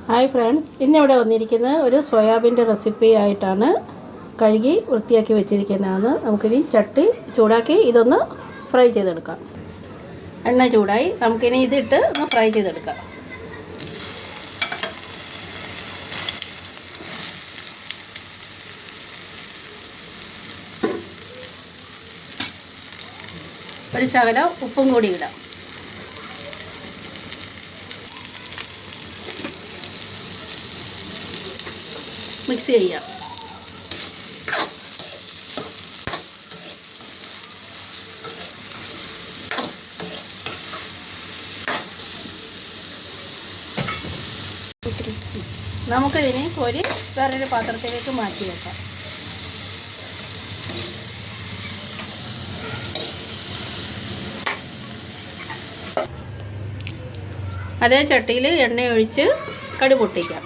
Hi friends, ഇന്നിവിടെ വന്നിരിക്കുന്നത് ഒരു സോയാബീൻ്റെ റെസിപ്പി ആയിട്ടാണ്. കഴുകി വൃത്തിയാക്കി വെച്ചിരിക്കുന്നതാണ്. നമുക്കിനി ചട്ടി ചൂടാക്കി ഇതൊന്ന് ഫ്രൈ ചെയ്തെടുക്കാം. എണ്ണ ചൂടായി, നമുക്കിനി ഇതിട്ട് ഒന്ന് ഫ്രൈ ചെയ്തെടുക്കാം. ഒരു ശകലം ഉപ്പും കൂടി ഇടാം. മിക്സ് ചെയ്യാം. നമുക്കിതിനെ കോരി വേറൊരു പാത്രത്തിലേക്ക് മാറ്റി വെക്കാം. അതേ ചട്ടിയിൽ എണ്ണ ഒഴിച്ച് കടുക് പൊട്ടിക്കാം.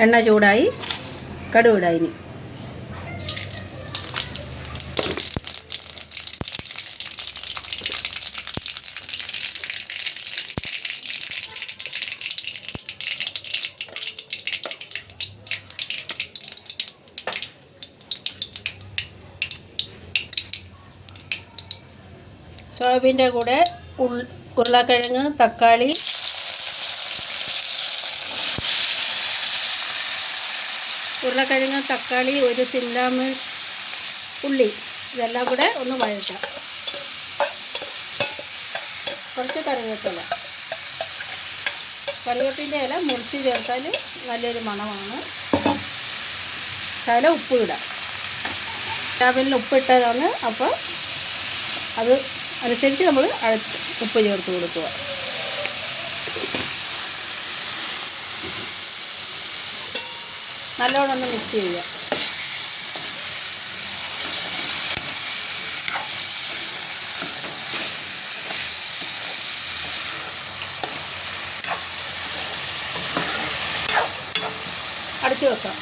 എണ്ണ ചൂടായി, കടുക് ഇടാം. ഇനി സോയാബീൻ്റെ കൂടെ ഉരുളക്കിഴങ്ങ്, തക്കാളി, ഒരു സിംലാമ് ഉള്ളി, ഇതെല്ലാം കൂടെ ഒന്ന് വഴറ്റാം. കുറച്ച് കറിവേപ്പിൻ്റെ ഇല മുറിച്ച് ചേർത്താൽ നല്ലൊരു മണമാണ്. ശകലം ഉപ്പ് ഇടാം. സോയാബീനിൽ ഉപ്പിട്ടതാണ്, അപ്പോൾ അത് അനുസരിച്ച് നമ്മൾ ഉപ്പ് ചേർത്ത് കൊടുക്കുക. നല്ലോണം ഒന്ന് മിക്സ് ചെയ്യുക. അടച്ചു വെക്കാം.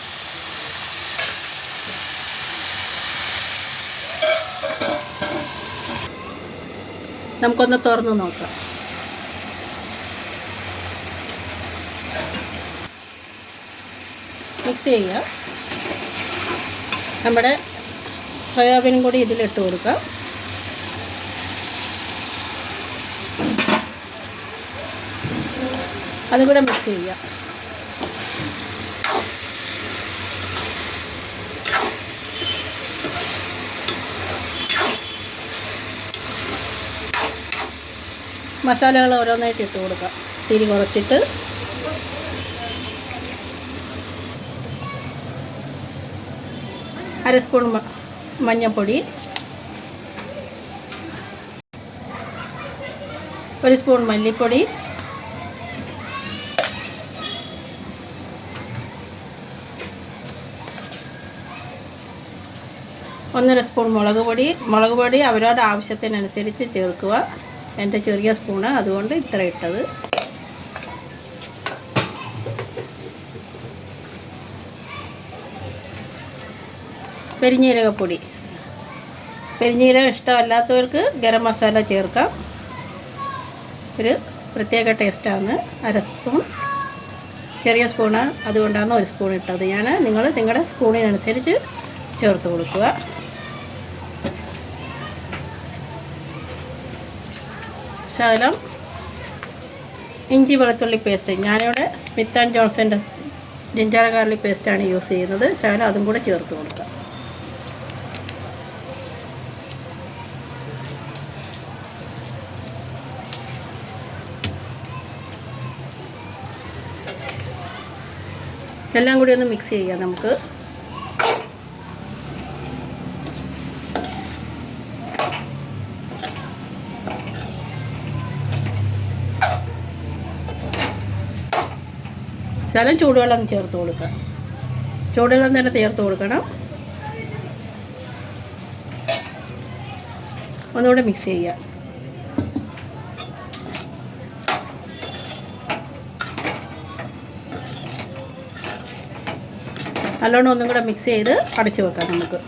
നമുക്കൊന്ന് തുറന്ന് നോക്കാം. മിക്സ് ചെയ്യുക. നമ്മുടെ സോയാബീനും കൂടി ഇതിലിട്ട് കൊടുക്കുക. അതും കൂടെ മിക്സ് ചെയ്യുക. മസാലകൾ ഓരോന്നായിട്ട് ഇട്ട് കൊടുക്കുക. തിരി കുറച്ചിട്ട് അര സ്പൂൺ മഞ്ഞൾപ്പൊടി, 1 സ്പൂൺ മല്ലിപ്പൊടി, 1.5 സ്പൂൺ മുളക് പൊടി അവരവരുടെ ആവശ്യത്തിനനുസരിച്ച് ചേർക്കുക. എൻ്റെ ചെറിയ സ്പൂണ്, അതുകൊണ്ട് ഇത്ര ഇട്ടത്. പെരിഞ്ജീരകപ്പൊടി, പെരിഞ്ജീരകം ഇഷ്ടമല്ലാത്തവർക്ക് ഗരം മസാല ചേർക്കാം. ഒരു പ്രത്യേക ടേസ്റ്റാണ്. 1/2 സ്പൂൺ, ചെറിയ സ്പൂണ്, അതുകൊണ്ടാണ് 1 സ്പൂൺ ഇട്ടത്. നിങ്ങൾ നിങ്ങളുടെ സ്പൂണിനനുസരിച്ച് ചേർത്ത് കൊടുക്കുക. ശകലം ഇഞ്ചി വെളുത്തുള്ളി പേസ്റ്റ്, ഞാനിവിടെ സ്മിത്ത് ആൻഡ് ജോൺസൻ്റെ ജിഞ്ചർ ഗാർലിക് പേസ്റ്റാണ് യൂസ് ചെയ്യുന്നത്. ശകലം അതും കൂടെ ചേർത്ത് കൊടുക്കുക. എല്ലാം കൂടി ഒന്ന് മിക്സ് ചെയ്യാം. നമുക്ക് ശകലം ചൂടുവെള്ളം ചേർത്ത് കൊടുക്കുക. ചൂടുവെള്ളം തന്നെ ചേർത്ത് കൊടുക്കണം. ഒന്നുകൂടെ മിക്സ് ചെയ്യുക. നല്ലോണം ഒന്നും കൂടെ മിക്സ് ചെയ്ത് അടച്ചു വെക്കാം നമുക്ക്.